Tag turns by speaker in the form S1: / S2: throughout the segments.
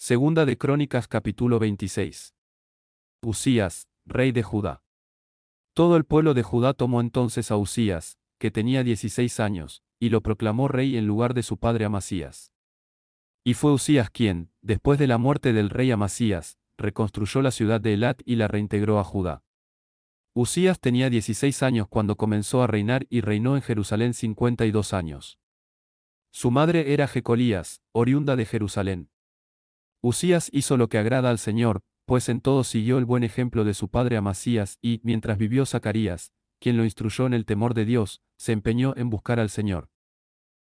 S1: Segunda de Crónicas capítulo 26. Usías, rey de Judá. Todo el pueblo de Judá tomó entonces a Usías, que tenía 16 años, y lo proclamó rey en lugar de su padre Amasías. Y fue Usías quien, después de la muerte del rey Amasías, reconstruyó la ciudad de Elat y la reintegró a Judá. Usías tenía 16 años cuando comenzó a reinar y reinó en Jerusalén 52 años. Su madre era Jecolías, oriunda de Jerusalén. Usías hizo lo que agrada al Señor, pues en todo siguió el buen ejemplo de su padre Amasías y, mientras vivió Zacarías, quien lo instruyó en el temor de Dios, se empeñó en buscar al Señor.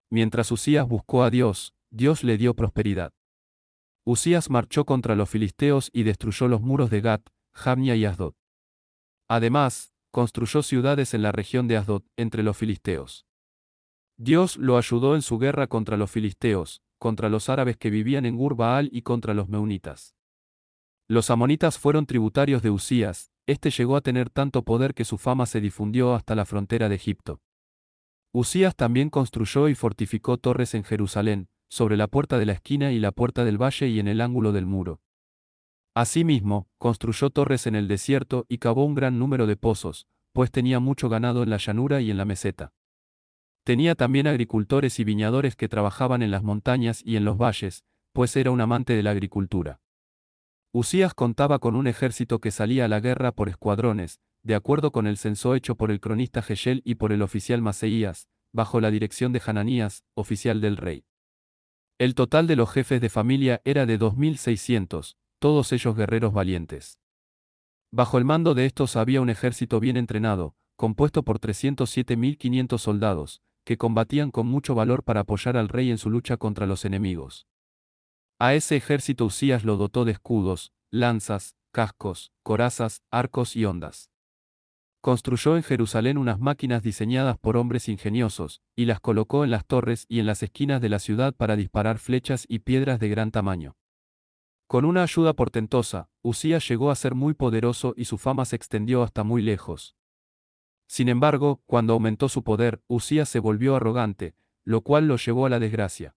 S1: Mientras Usías buscó a Dios, Dios le dio prosperidad. Usías marchó contra los filisteos y destruyó los muros de Gat, Jamnia y Asdod. Además, construyó ciudades en la región de Asdod, entre los filisteos. Dios lo ayudó en su guerra contra los filisteos, contra los árabes que vivían en Gur-Baal y contra los meunitas. Los amonitas fueron tributarios de Usías, este llegó a tener tanto poder que su fama se difundió hasta la frontera de Egipto. Usías también construyó y fortificó torres en Jerusalén, sobre la puerta de la esquina y la puerta del valle y en el ángulo del muro. Asimismo, construyó torres en el desierto y cavó un gran número de pozos, pues tenía mucho ganado en la llanura y en la meseta. Tenía también agricultores y viñadores que trabajaban en las montañas y en los valles, pues era un amante de la agricultura. Usías contaba con un ejército que salía a la guerra por escuadrones, de acuerdo con el censo hecho por el cronista Jeyel y por el oficial Maseías, bajo la dirección de Hananías, oficial del rey. El total de los jefes de familia era de 2.600, todos ellos guerreros valientes. Bajo el mando de estos había un ejército bien entrenado, compuesto por 307.500 soldados, que combatían con mucho valor para apoyar al rey en su lucha contra los enemigos. A ese ejército Usías lo dotó de escudos, lanzas, cascos, corazas, arcos y hondas. Construyó en Jerusalén unas máquinas diseñadas por hombres ingeniosos, y las colocó en las torres y en las esquinas de la ciudad para disparar flechas y piedras de gran tamaño. Con una ayuda portentosa, Usías llegó a ser muy poderoso y su fama se extendió hasta muy lejos. Sin embargo, cuando aumentó su poder, Usías se volvió arrogante, lo cual lo llevó a la desgracia.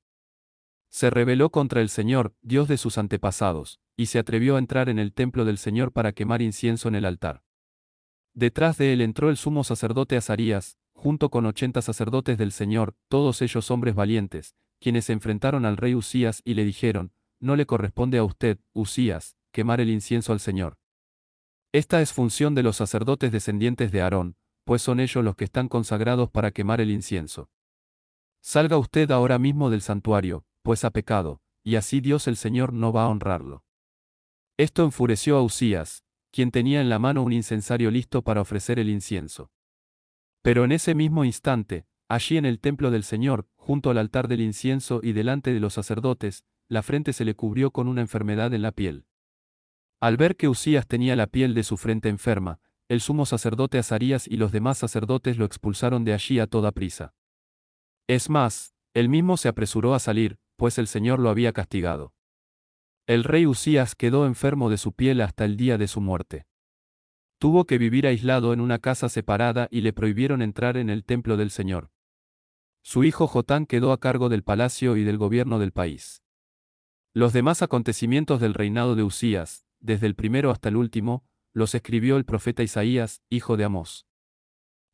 S1: Se rebeló contra el Señor, Dios de sus antepasados, y se atrevió a entrar en el templo del Señor para quemar incienso en el altar. Detrás de él entró el sumo sacerdote Azarías, junto con 80 sacerdotes del Señor, todos ellos hombres valientes, quienes se enfrentaron al rey Usías y le dijeron: «No le corresponde a usted, Usías, quemar el incienso al Señor. Esta es función de los sacerdotes descendientes de Aarón, pues son ellos los que están consagrados para quemar el incienso. Salga usted ahora mismo del santuario, pues ha pecado, y así Dios el Señor no va a honrarlo». Esto enfureció a Usías, quien tenía en la mano un incensario listo para ofrecer el incienso. Pero en ese mismo instante, allí en el templo del Señor, junto al altar del incienso y delante de los sacerdotes, la frente se le cubrió con una enfermedad en la piel. Al ver que Usías tenía la piel de su frente enferma, el sumo sacerdote Azarías y los demás sacerdotes lo expulsaron de allí a toda prisa. Es más, él mismo se apresuró a salir, pues el Señor lo había castigado. El rey Usías quedó enfermo de su piel hasta el día de su muerte. Tuvo que vivir aislado en una casa separada y le prohibieron entrar en el templo del Señor. Su hijo Jotán quedó a cargo del palacio y del gobierno del país. Los demás acontecimientos del reinado de Usías, desde el primero hasta el último, los escribió el profeta Isaías, hijo de Amós.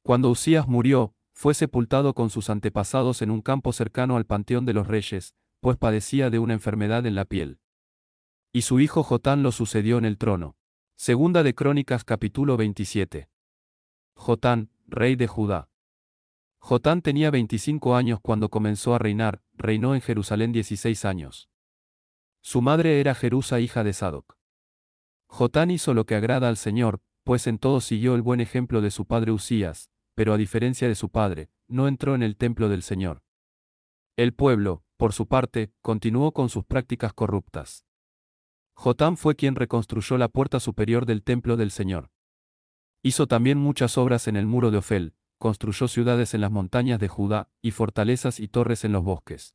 S1: Cuando Usías murió, fue sepultado con sus antepasados en un campo cercano al Panteón de los Reyes, pues padecía de una enfermedad en la piel. Y su hijo Jotán lo sucedió en el trono. Segunda de Crónicas capítulo 27. Jotán, rey de Judá. Jotán tenía 25 años cuando comenzó a reinar, reinó en Jerusalén 16 años. Su madre era Jerusa, hija de Sadoc. Jotán hizo lo que agrada al Señor, pues en todo siguió el buen ejemplo de su padre Usías, pero a diferencia de su padre, no entró en el templo del Señor. El pueblo, por su parte, continuó con sus prácticas corruptas. Jotán fue quien reconstruyó la puerta superior del templo del Señor. Hizo también muchas obras en el muro de Ofel, construyó ciudades en las montañas de Judá, y fortalezas y torres en los bosques.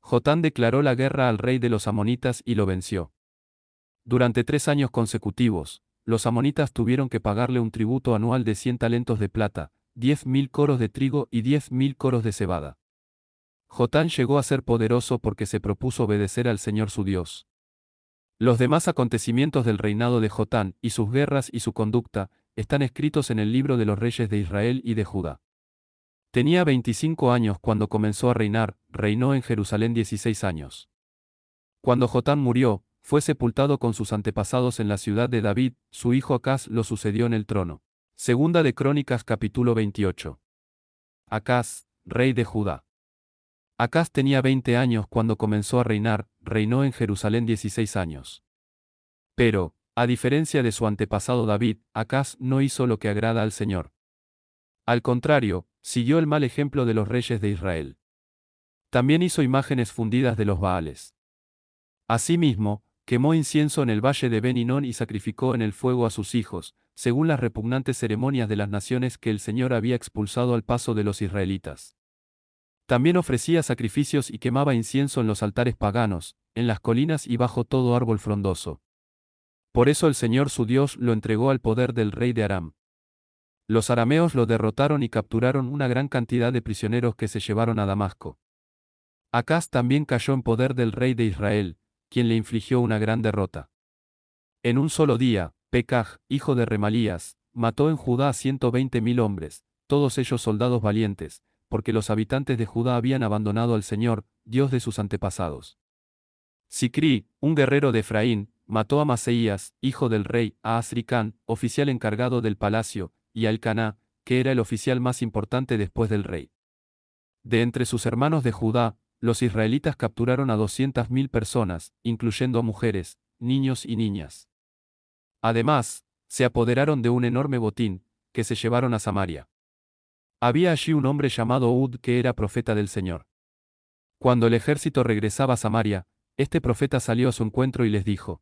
S1: Jotán declaró la guerra al rey de los amonitas y lo venció. Durante 3 años consecutivos, los amonitas tuvieron que pagarle un tributo anual de 100 talentos de plata, 10.000 coros de trigo y 10.000 coros de cebada. Jotán llegó a ser poderoso porque se propuso obedecer al Señor su Dios. Los demás acontecimientos del reinado de Jotán, y sus guerras y su conducta, están escritos en el libro de los reyes de Israel y de Judá. Tenía 25 años cuando comenzó a reinar, reinó en Jerusalén 16 años. Cuando Jotán murió, fue sepultado con sus antepasados en la ciudad de David, su hijo Acaz lo sucedió en el trono. Segunda de Crónicas capítulo 28. Acaz, rey de Judá. Acaz tenía 20 años cuando comenzó a reinar, reinó en Jerusalén 16 años. Pero, a diferencia de su antepasado David, Acaz no hizo lo que agrada al Señor. Al contrario, siguió el mal ejemplo de los reyes de Israel. También hizo imágenes fundidas de los Baales. Asimismo, quemó incienso en el valle de Ben Hinnom y sacrificó en el fuego a sus hijos, según las repugnantes ceremonias de las naciones que el Señor había expulsado al paso de los israelitas. También ofrecía sacrificios y quemaba incienso en los altares paganos, en las colinas y bajo todo árbol frondoso. Por eso el Señor su Dios lo entregó al poder del rey de Aram. Los arameos lo derrotaron y capturaron una gran cantidad de prisioneros que se llevaron a Damasco. Acaz también cayó en poder del rey de Israel, quien le infligió una gran derrota. En un solo día, Pekaj, hijo de Remalías, mató en Judá a 120.000 hombres, todos ellos soldados valientes, porque los habitantes de Judá habían abandonado al Señor, Dios de sus antepasados. Sicrí, un guerrero de Efraín, mató a Maseías, hijo del rey, a Asricán, oficial encargado del palacio, y a Elcaná, que era el oficial más importante después del rey. De entre sus hermanos de Judá, los israelitas capturaron a 200.000 personas, incluyendo a mujeres, niños y niñas. Además, se apoderaron de un enorme botín, que se llevaron a Samaria. Había allí un hombre llamado Ud que era profeta del Señor. Cuando el ejército regresaba a Samaria, este profeta salió a su encuentro y les dijo: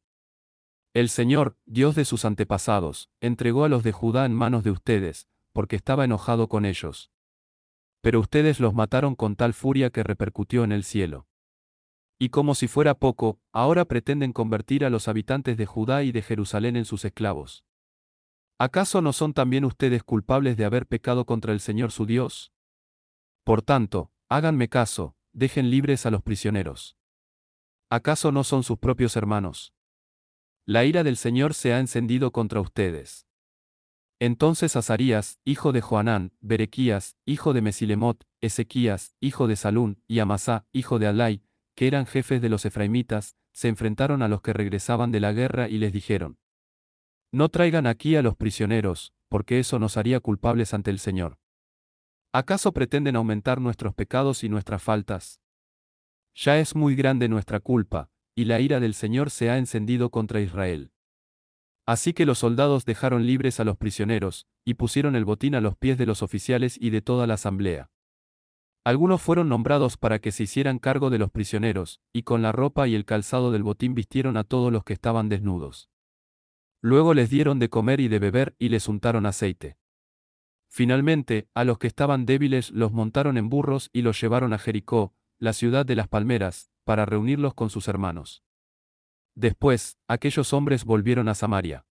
S1: El Señor, Dios de sus antepasados, entregó a los de Judá en manos de ustedes, porque estaba enojado con ellos. Pero ustedes los mataron con tal furia que repercutió en el cielo. Y como si fuera poco, ahora pretenden convertir a los habitantes de Judá y de Jerusalén en sus esclavos. ¿Acaso no son también ustedes culpables de haber pecado contra el Señor su Dios? Por tanto, háganme caso, dejen libres a los prisioneros. ¿Acaso no son sus propios hermanos? La ira del Señor se ha encendido contra ustedes. Entonces Azarías, hijo de Johanán, Berequías, hijo de Mesilemot, Ezequías, hijo de Salún, y Amasá, hijo de Alai, que eran jefes de los efraimitas, se enfrentaron a los que regresaban de la guerra y les dijeron: No traigan aquí a los prisioneros, porque eso nos haría culpables ante el Señor. ¿Acaso pretenden aumentar nuestros pecados y nuestras faltas? Ya es muy grande nuestra culpa, y la ira del Señor se ha encendido contra Israel. Así que los soldados dejaron libres a los prisioneros, y pusieron el botín a los pies de los oficiales y de toda la asamblea. Algunos fueron nombrados para que se hicieran cargo de los prisioneros, y con la ropa y el calzado del botín vistieron a todos los que estaban desnudos. Luego les dieron de comer y de beber y les untaron aceite. Finalmente, a los que estaban débiles los montaron en burros y los llevaron a Jericó, la ciudad de las palmeras, para reunirlos con sus hermanos. Después, aquellos hombres volvieron a Samaria.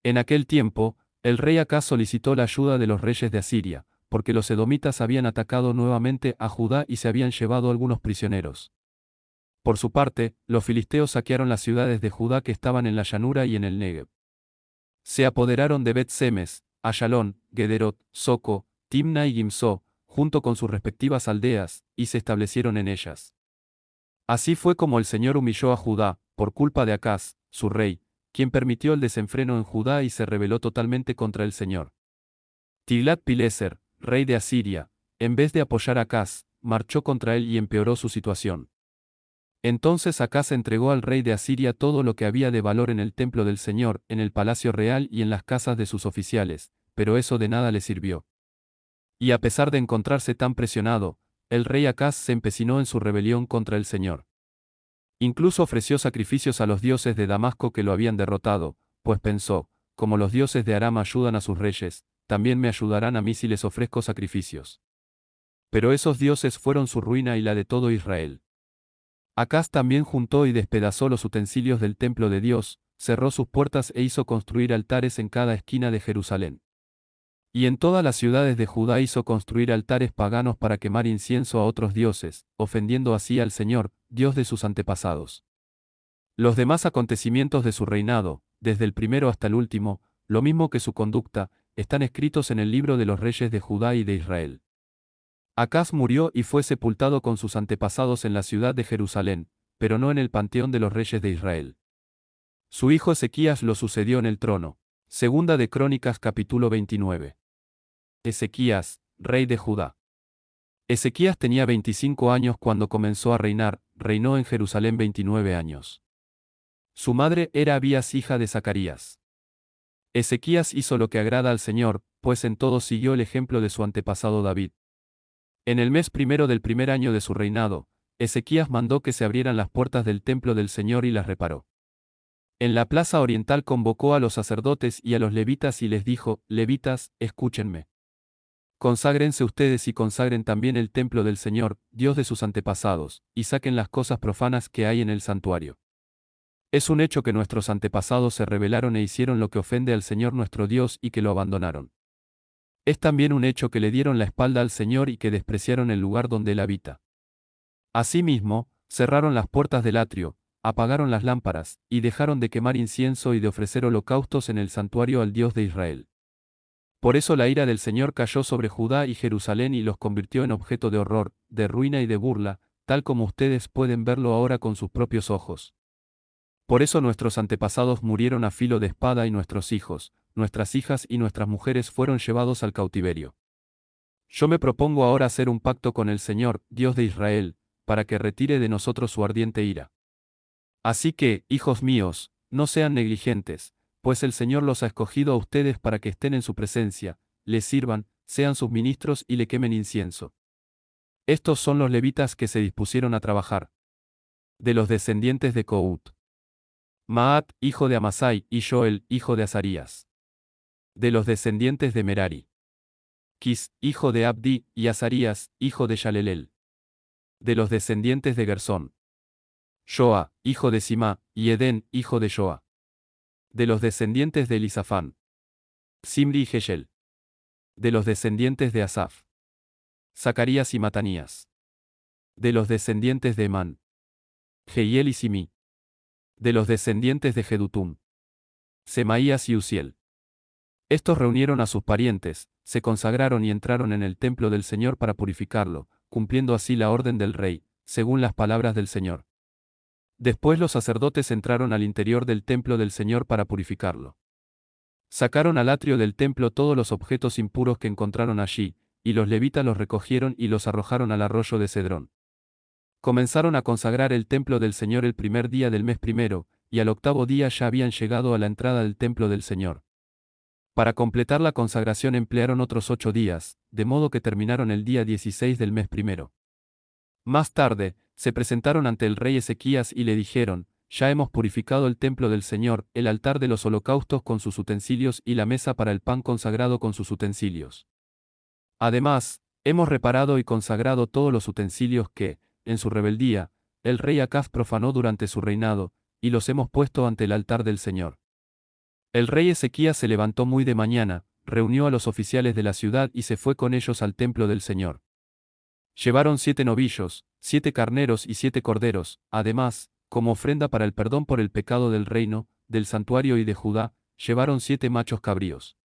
S1: En aquel tiempo, el rey Acaz solicitó la ayuda de los reyes de Asiria, porque los edomitas habían atacado nuevamente a Judá y se habían llevado algunos prisioneros. Por su parte, los filisteos saquearon las ciudades de Judá que estaban en la llanura y en el Negev. Se apoderaron de Bet-Semes, Ayalón, Gederot, Soco, Timna y Gimsó, junto con sus respectivas aldeas, y se establecieron en ellas. Así fue como el Señor humilló a Judá, por culpa de Acaz, su rey, quien permitió el desenfreno en Judá y se rebeló totalmente contra el Señor. Tiglat-Pileser, rey de Asiria, en vez de apoyar a Acaz, marchó contra él y empeoró su situación. Entonces Acaz entregó al rey de Asiria todo lo que había de valor en el templo del Señor, en el palacio real y en las casas de sus oficiales, pero eso de nada le sirvió. Y a pesar de encontrarse tan presionado, el rey Acaz se empecinó en su rebelión contra el Señor. Incluso ofreció sacrificios a los dioses de Damasco que lo habían derrotado, pues pensó: como los dioses de Aram ayudan a sus reyes, también me ayudarán a mí si les ofrezco sacrificios. Pero esos dioses fueron su ruina y la de todo Israel. Acaz también juntó y despedazó los utensilios del templo de Dios, cerró sus puertas e hizo construir altares en cada esquina de Jerusalén. Y en todas las ciudades de Judá hizo construir altares paganos para quemar incienso a otros dioses, ofendiendo así al Señor, Dios de sus antepasados. Los demás acontecimientos de su reinado, desde el primero hasta el último, lo mismo que su conducta, están escritos en el libro de los reyes de Judá y de Israel. Acaz murió y fue sepultado con sus antepasados en la ciudad de Jerusalén, pero no en el panteón de los reyes de Israel. Su hijo Ezequías lo sucedió en el trono. Segunda de Crónicas capítulo 29. Ezequías, rey de Judá. Ezequías tenía 25 años cuando comenzó a reinar, reinó en Jerusalén 29 años. Su madre era Abías, hija de Zacarías. Ezequías hizo lo que agrada al Señor, pues en todo siguió el ejemplo de su antepasado David. En el mes primero del primer año de su reinado, Ezequías mandó que se abrieran las puertas del templo del Señor y las reparó. En la plaza oriental convocó a los sacerdotes y a los levitas y les dijo: Levitas, escúchenme. Conságrense ustedes y consagren también el templo del Señor, Dios de sus antepasados, y saquen las cosas profanas que hay en el santuario. Es un hecho que nuestros antepasados se rebelaron e hicieron lo que ofende al Señor nuestro Dios y que lo abandonaron. Es también un hecho que le dieron la espalda al Señor y que despreciaron el lugar donde Él habita. Asimismo, cerraron las puertas del atrio, apagaron las lámparas, y dejaron de quemar incienso y de ofrecer holocaustos en el santuario al Dios de Israel. Por eso la ira del Señor cayó sobre Judá y Jerusalén y los convirtió en objeto de horror, de ruina y de burla, tal como ustedes pueden verlo ahora con sus propios ojos. Por eso nuestros antepasados murieron a filo de espada y nuestros hijos, nuestras hijas y nuestras mujeres fueron llevados al cautiverio. Yo me propongo ahora hacer un pacto con el Señor, Dios de Israel, para que retire de nosotros su ardiente ira. Así que, hijos míos, no sean negligentes, pues el Señor los ha escogido a ustedes para que estén en su presencia, les sirvan, sean sus ministros y le quemen incienso. Estos son los levitas que se dispusieron a trabajar. De los descendientes de Cout: Maat, hijo de Amasai, y Joel, hijo de Azarías. De los descendientes de Merari: Quis, hijo de Abdi, y Azarías, hijo de Yalelel. De los descendientes de Gersón: Joa, hijo de Simá, y Edén, hijo de Joa. De los descendientes de Elisafán: Simri y Geshel. De los descendientes de Asaf: Zacarías y Matanías. De los descendientes de Emán: Jehiel y Simí. De los descendientes de Jedutum: Semaías y Uziel. Estos reunieron a sus parientes, se consagraron y entraron en el templo del Señor para purificarlo, cumpliendo así la orden del rey, según las palabras del Señor. Después los sacerdotes entraron al interior del templo del Señor para purificarlo. Sacaron al atrio del templo todos los objetos impuros que encontraron allí, y los levitas los recogieron y los arrojaron al arroyo de Cedrón. Comenzaron a consagrar el templo del Señor el primer día del mes primero, y al octavo día ya habían llegado a la entrada del templo del Señor. Para completar la consagración emplearon otros 8 días, de modo que terminaron el día 16 del mes primero. Más tarde, se presentaron ante el rey Ezequías y le dijeron: Ya hemos purificado el templo del Señor, el altar de los holocaustos con sus utensilios y la mesa para el pan consagrado con sus utensilios. Además, hemos reparado y consagrado todos los utensilios que, en su rebeldía, el rey Acaz profanó durante su reinado, y los hemos puesto ante el altar del Señor. El rey Ezequías se levantó muy de mañana, reunió a los oficiales de la ciudad y se fue con ellos al templo del Señor. Llevaron 7 novillos, 7 carneros y 7 corderos, además, como ofrenda para el perdón por el pecado del reino, del santuario y de Judá, llevaron 7 machos cabríos.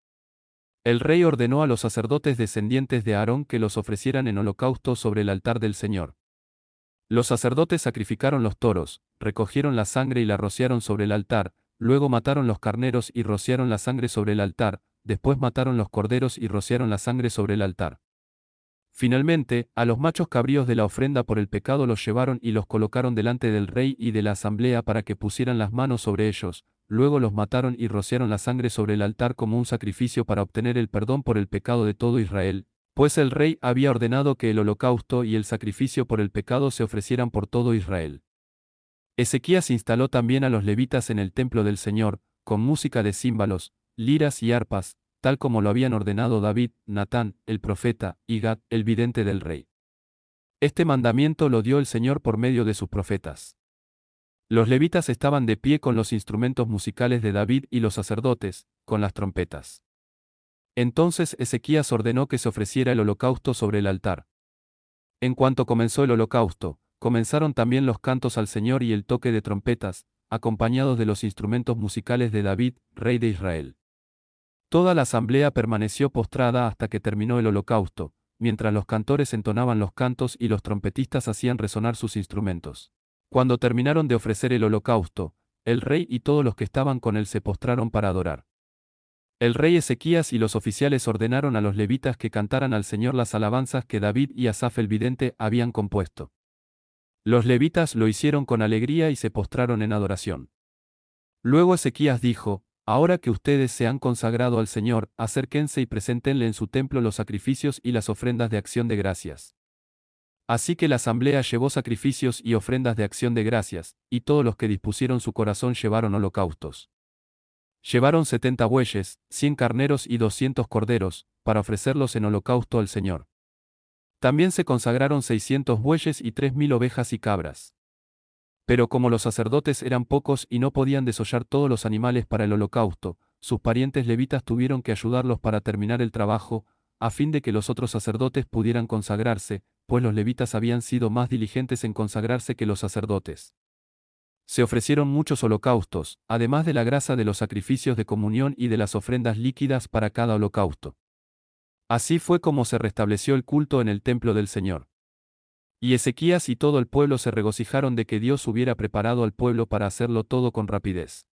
S1: El rey ordenó a los sacerdotes descendientes de Aarón que los ofrecieran en holocausto sobre el altar del Señor. Los sacerdotes sacrificaron los toros, recogieron la sangre y la rociaron sobre el altar, luego mataron los carneros y rociaron la sangre sobre el altar, después mataron los corderos y rociaron la sangre sobre el altar. Finalmente, a los machos cabríos de la ofrenda por el pecado los llevaron y los colocaron delante del rey y de la asamblea para que pusieran las manos sobre ellos, luego los mataron y rociaron la sangre sobre el altar como un sacrificio para obtener el perdón por el pecado de todo Israel, pues el rey había ordenado que el holocausto y el sacrificio por el pecado se ofrecieran por todo Israel. Ezequías instaló también a los levitas en el templo del Señor, con música de címbalos, liras y arpas, tal como lo habían ordenado David, Natán, el profeta, y Gad, el vidente del rey. Este mandamiento lo dio el Señor por medio de sus profetas. Los levitas estaban de pie con los instrumentos musicales de David y los sacerdotes, con las trompetas. Entonces Ezequías ordenó que se ofreciera el holocausto sobre el altar. En cuanto comenzó el holocausto, comenzaron también los cantos al Señor y el toque de trompetas, acompañados de los instrumentos musicales de David, rey de Israel. Toda la asamblea permaneció postrada hasta que terminó el holocausto, mientras los cantores entonaban los cantos y los trompetistas hacían resonar sus instrumentos. Cuando terminaron de ofrecer el holocausto, el rey y todos los que estaban con él se postraron para adorar. El rey Ezequías y los oficiales ordenaron a los levitas que cantaran al Señor las alabanzas que David y Asaf el vidente habían compuesto. Los levitas lo hicieron con alegría y se postraron en adoración. Luego Ezequías dijo: Ahora que ustedes se han consagrado al Señor, acérquense y preséntenle en su templo los sacrificios y las ofrendas de acción de gracias. Así que la asamblea llevó sacrificios y ofrendas de acción de gracias, y todos los que dispusieron su corazón llevaron holocaustos. Llevaron 70 bueyes, 100 carneros y 200 corderos, para ofrecerlos en holocausto al Señor. También se consagraron 600 bueyes y 3000 ovejas y cabras. Pero como los sacerdotes eran pocos y no podían desollar todos los animales para el holocausto, sus parientes levitas tuvieron que ayudarlos para terminar el trabajo, a fin de que los otros sacerdotes pudieran consagrarse, pues los levitas habían sido más diligentes en consagrarse que los sacerdotes. Se ofrecieron muchos holocaustos, además de la grasa de los sacrificios de comunión y de las ofrendas líquidas para cada holocausto. Así fue como se restableció el culto en el templo del Señor. Y Ezequías y todo el pueblo se regocijaron de que Dios hubiera preparado al pueblo para hacerlo todo con rapidez.